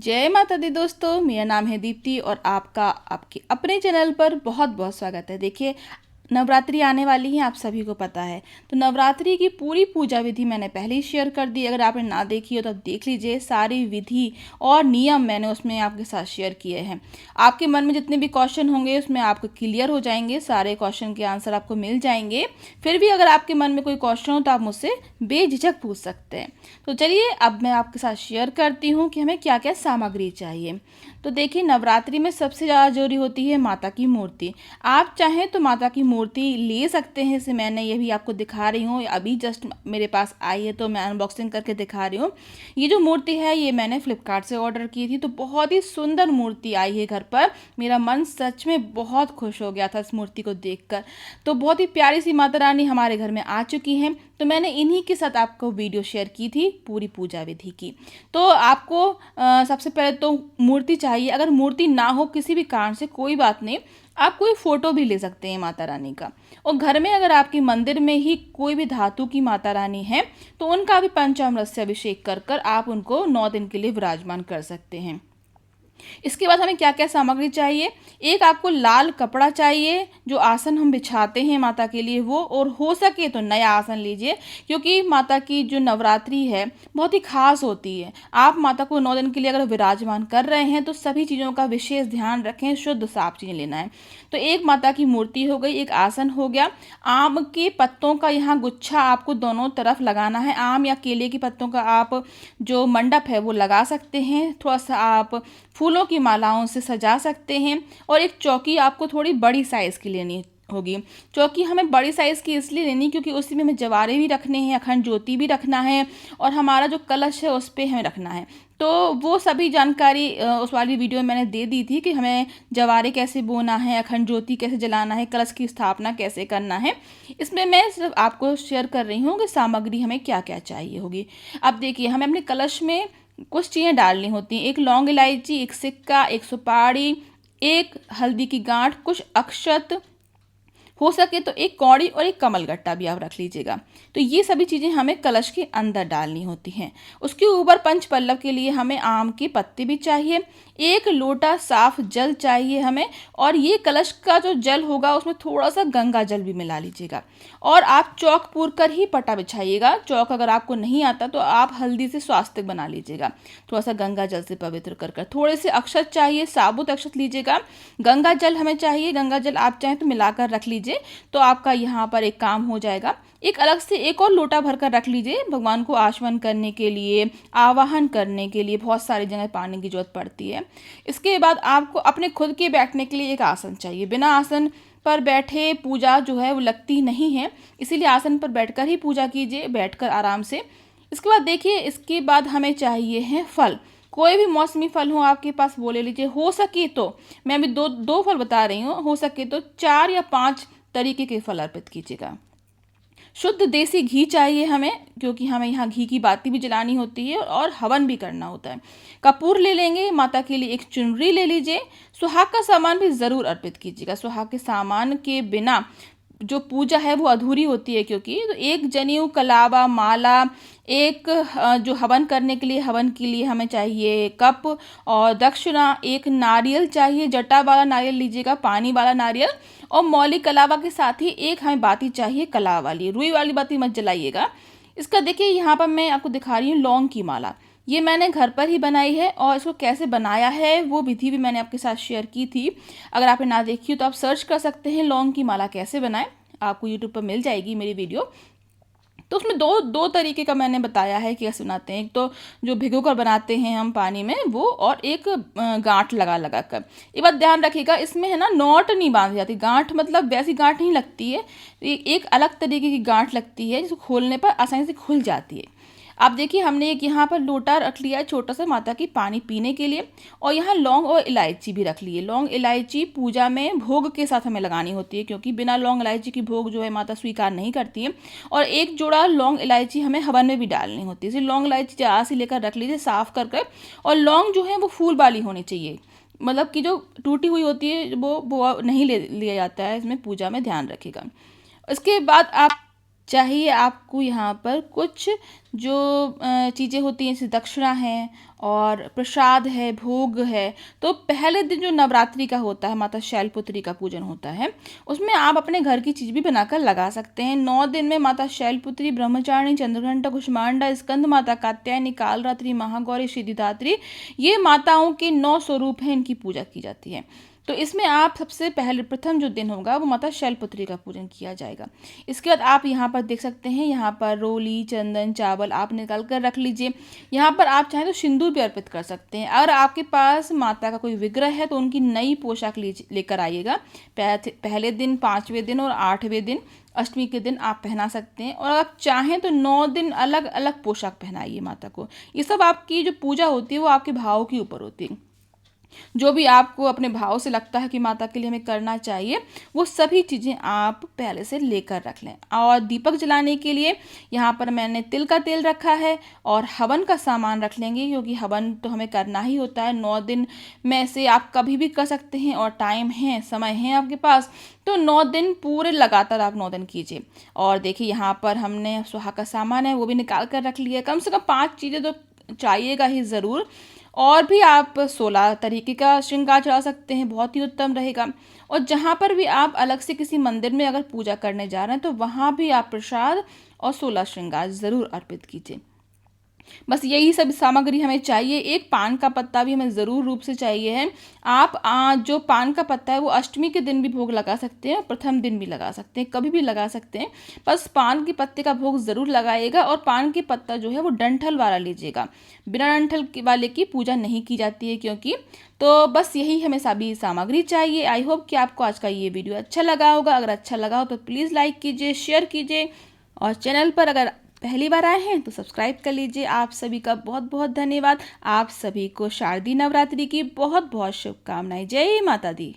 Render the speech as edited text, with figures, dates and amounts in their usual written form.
जय माता दी दोस्तों, मेरा नाम है दीप्ति और आपका आपके अपने चैनल पर बहुत बहुत स्वागत है। देखिए, नवरात्रि आने वाली है, आप सभी को पता है। तो नवरात्रि की पूरी पूजा विधि मैंने पहले ही शेयर कर दी। अगर आपने ना देखी हो तो आप देख लीजिए। सारी विधि और नियम मैंने उसमें आपके साथ शेयर किए हैं। आपके मन में जितने भी क्वेश्चन होंगे उसमें आपको क्लियर हो जाएंगे, सारे क्वेश्चन के आंसर आपको मिल जाएंगे। फिर भी अगर आपके मन में कोई क्वेश्चन हो तो आप मुझसे बेझिझक पूछ सकते हैं। तो चलिए, अब मैं आपके साथ शेयर करती हूँ कि हमें क्या क्या सामग्री चाहिए। तो देखिए, नवरात्रि में सबसे ज़्यादा जरूरी होती है माता की मूर्ति। आप चाहें तो माता की मूर्ति ले सकते हैं। इसे मैंने ये भी आपको दिखा रही हूँ, अभी जस्ट मेरे पास आई है तो मैं अनबॉक्सिंग करके दिखा रही हूँ। ये जो मूर्ति है ये मैंने फ्लिपकार्ट से ऑर्डर की थी, तो बहुत ही सुंदर मूर्ति आई है घर पर। मेरा मन सच में बहुत खुश हो गया था इस मूर्ति को देखकर। तो बहुत ही प्यारी सी माता रानी हमारे घर में आ चुकी हैं। तो मैंने इन्हीं के साथ आपको वीडियो शेयर की थी पूरी पूजा विधि की। तो आपको सबसे पहले तो मूर्ति चाहिए। अगर मूर्ति ना हो किसी भी कारण से, कोई बात नहीं, आप कोई फोटो भी ले सकते हैं माता रानी का। और घर में अगर आपके मंदिर में ही कोई भी धातु की माता रानी है तो उनका भी पंचामृत से अभिषेक कर कर आप उनको 9 दिन के लिए विराजमान कर सकते हैं। इसके बाद हमें क्या क्या सामग्री चाहिए। एक आपको लाल कपड़ा चाहिए, जो आसन हम बिछाते हैं माता के लिए वो, और हो सके तो नया आसन लीजिए, क्योंकि माता की जो नवरात्रि है बहुत ही खास होती है। आप माता को 9 दिन के लिए अगर विराजमान कर रहे हैं तो सभी चीज़ों का विशेष ध्यान रखें, शुद्ध साफ चीज़ें लेना है। तो एक माता की मूर्ति हो गई, एक आसन हो गया। आम के पत्तों का यहाँ गुच्छा आपको दोनों तरफ लगाना है। आम या केले के पत्तों का आप जो मंडप है वो लगा सकते हैं। थोड़ा सा आप फूलों की मालाओं से सजा सकते हैं। और एक चौकी आपको थोड़ी बड़ी साइज़ की लेनी होगी। चौकी हमें बड़ी साइज़ की इसलिए लेनी क्योंकि उसी में हमें जवारे भी रखने हैं, अखंड ज्योति भी रखना है, और हमारा जो कलश है उस पर हमें रखना है। तो वो सभी जानकारी उस वाली वीडियो में मैंने दे दी थी कि हमें जवारे कैसे बोना है, अखंड ज्योति कैसे जलाना है, कलश की स्थापना कैसे करना है। इसमें मैं सिर्फ आपको शेयर कर रही हूँ कि सामग्री हमें क्या क्या चाहिए होगी। अब देखिए, हमें अपने कलश में कुछ चीज़ें डालनी होती हैं। एक लौंग इलायची, एक सिक्का, एक सुपारी, एक हल्दी की गांठ, कुछ अक्षत, हो सके तो एक कौड़ी और एक कमलगट्टा भी आप रख लीजिएगा। तो ये सभी चीज़ें हमें कलश के अंदर डालनी होती हैं। उसके ऊपर पंच पल्लव के लिए हमें आम के पत्ते भी चाहिए। एक लोटा साफ जल चाहिए हमें, और ये कलश का जो जल होगा उसमें थोड़ा सा गंगा जल भी मिला लीजिएगा। और आप चौक पूर कर ही पटा बिछाइएगा। चौक अगर आपको नहीं आता तो आप हल्दी से स्वास्तिक बना लीजिएगा, थोड़ा सा गंगा जल से पवित्र कर कर। थोड़े से अक्षत चाहिए, साबुत अक्षत लीजिएगा। गंगा जल हमें चाहिए, गंगा जल आप चाहें तो मिलाकर रख लीजिए, तो आपका यहाँ पर एक काम हो जाएगा। एक अलग से एक और लोटा भरकर रख लीजिए, भगवान को आचमन करने के लिए, आवाहन करने के लिए बहुत सारी जगह पानी की जरूरत पड़ती है। इसके बाद आपको अपने खुद के बैठने के लिए एक आसन चाहिए। बिना आसन पर बैठे पूजा जो है वो लगती नहीं है, इसीलिए आसन पर बैठकर ही पूजा कीजिए, बैठकर आराम से। इसके बाद देखिए, इसके बाद हमें चाहिए है फल। कोई भी मौसमी फल हो आपके पास वो ले लीजिए। हो सके तो, मैं अभी दो दो फल बता रही हूँ, हो सके तो 4 या 5 तरीके के फल अर्पित कीजिएगा। शुद्ध देसी घी चाहिए हमें, क्योंकि हमें यहाँ घी की बाती भी जलानी होती है और हवन भी करना होता है। कपूर ले लेंगे, माता के लिए एक चुनरी ले लीजिए। सुहाग का सामान भी ज़रूर अर्पित कीजिएगा। सुहाग के सामान के बिना जो पूजा है वो अधूरी होती है, क्योंकि तो एक जनेऊ, कलावा, माला, एक जो हवन करने के लिए, हवन के लिए हमें चाहिए कप, और दक्षिणा, एक नारियल चाहिए, जटा वाला नारियल लीजिएगा, पानी वाला नारियल, और मौली कलावा के साथ ही एक हमें बाती चाहिए कलावा वाली। रुई वाली बाती मत जलाइएगा। इसका देखिए, यहाँ पर मैं आपको दिखा रही हूँ लौंग की माला। ये मैंने घर पर ही बनाई है, और इसको कैसे बनाया है वो विधि भी मैंने आपके साथ शेयर की थी। अगर आपने ना देखी हो तो आप सर्च कर सकते हैं लौंग की माला कैसे बनाएं, आपको यूट्यूब पर मिल जाएगी मेरी वीडियो। तो उसमें दो तरीके का मैंने बताया है कि कैसे बनाते हैं। एक तो जो भिगो कर बनाते हैं हम पानी में वो, और एक गांठ लगा लगा कर। एक बात ध्यान रखिएगा, इसमें है ना नॉट नहीं बांधी जाती। गांठ मतलब वैसी गांठ नहीं लगती है, एक अलग तरीके की गांठ लगती है जिसको खोलने पर आसानी से खुल जाती है। आप देखिए, हमने एक यहाँ पर लोटा रख लिया है छोटा सा माता की पानी पीने के लिए, और यहाँ लौंग और इलायची भी रख ली है। लौंग इलायची पूजा में भोग के साथ हमें लगानी होती है, क्योंकि बिना लौंग इलायची की भोग जो है माता स्वीकार नहीं करती है। और एक जोड़ा लौंग इलायची हमें हवन में भी डालनी होती है। इसलिए लौंग इलायची जरा सी लेकर रख लीजिए साफ कर कर। और लौंग जो है वो फूल वाली होनी चाहिए, मतलब कि जो टूटी हुई होती है वो नहीं लिया जाता है इसमें, पूजा में ध्यान रखिएगा। इसके बाद आप चाहिए आपको यहाँ पर कुछ जो चीज़ें होती हैं, जैसे दक्षिणा है और प्रसाद है, भोग है। तो पहले दिन जो नवरात्रि का होता है, माता शैलपुत्री का पूजन होता है, उसमें आप अपने घर की चीज़ भी बनाकर लगा सकते हैं। 9 दिन में माता शैलपुत्री, ब्रह्मचारिणी, चंद्रघंटा, कुष्मांडा, स्कंद माता, कात्यायनी, कालरात्रि, महागौरी, सिद्धिदात्री, ये माताओं के 9 स्वरूप हैं, इनकी पूजा की जाती है। तो इसमें आप सबसे पहले प्रथम जो दिन होगा वो माता शैलपुत्री का पूजन किया जाएगा। इसके बाद आप यहाँ पर देख सकते हैं, यहाँ पर रोली, चंदन, चावल आप निकाल कर रख लीजिए। यहाँ पर आप चाहें तो सिंदूर भी अर्पित कर सकते हैं। अगर आपके पास माता का कोई विग्रह है तो उनकी नई पोशाक लेकर आइएगा। पहले दिन, 5वें दिन और 8वें दिन, अष्टमी के दिन आप पहना सकते हैं। और आप चाहें तो 9 दिन अलग अलग पोशाक पहनाइए माता को। ये सब आपकी जो पूजा होती है वो आपके भाव के ऊपर होती है। जो भी आपको अपने भाव से लगता है कि माता के लिए हमें करना चाहिए, वो सभी चीज़ें आप पहले से लेकर रख लें। और दीपक जलाने के लिए यहाँ पर मैंने तिल का तेल रखा है और हवन का सामान रख लेंगे, क्योंकि हवन तो हमें करना ही होता है। 9 दिन में से आप कभी भी कर सकते हैं और टाइम है, समय है आपके पास, तो 9 दिन पूरे लगातार आप 9 दिन कीजिए। और देखिए यहाँ पर हमने सुहा का सामान है वो भी निकाल कर रख लिया। कम से कम 5 चीज़ें तो चाहिएगा ही ज़रूर। और भी आप 16 तरीके का श्रृंगार चढ़ा सकते हैं, बहुत ही उत्तम रहेगा। और जहाँ पर भी आप अलग से किसी मंदिर में अगर पूजा करने जा रहे हैं तो वहाँ भी आप प्रसाद और 16 श्रृंगार ज़रूर अर्पित कीजिए। बस यही सब सामग्री हमें चाहिए। एक पान का पत्ता भी हमें ज़रूर रूप से चाहिए है। आप जो पान का पत्ता है वो अष्टमी के दिन भी भोग लगा सकते हैं और प्रथम दिन भी लगा सकते हैं, कभी भी लगा सकते हैं। बस पान के पत्ते का भोग ज़रूर लगाइएगा। और पान के पत्ता जो है वो डंठल वाला लीजिएगा, बिना डंठल वाले की पूजा नहीं की जाती है क्योंकि। तो बस यही हमें सभी सामग्री चाहिए। आई होप कि आपको आज का ये वीडियो अच्छा लगा होगा। अगर अच्छा लगा हो तो प्लीज़ लाइक कीजिए, शेयर कीजिए, और चैनल पर अगर पहली बार आए हैं तो सब्सक्राइब कर लीजिए। आप सभी का बहुत बहुत धन्यवाद। आप सभी को शारदीय नवरात्रि की बहुत बहुत शुभकामनाएं। जय माता दी।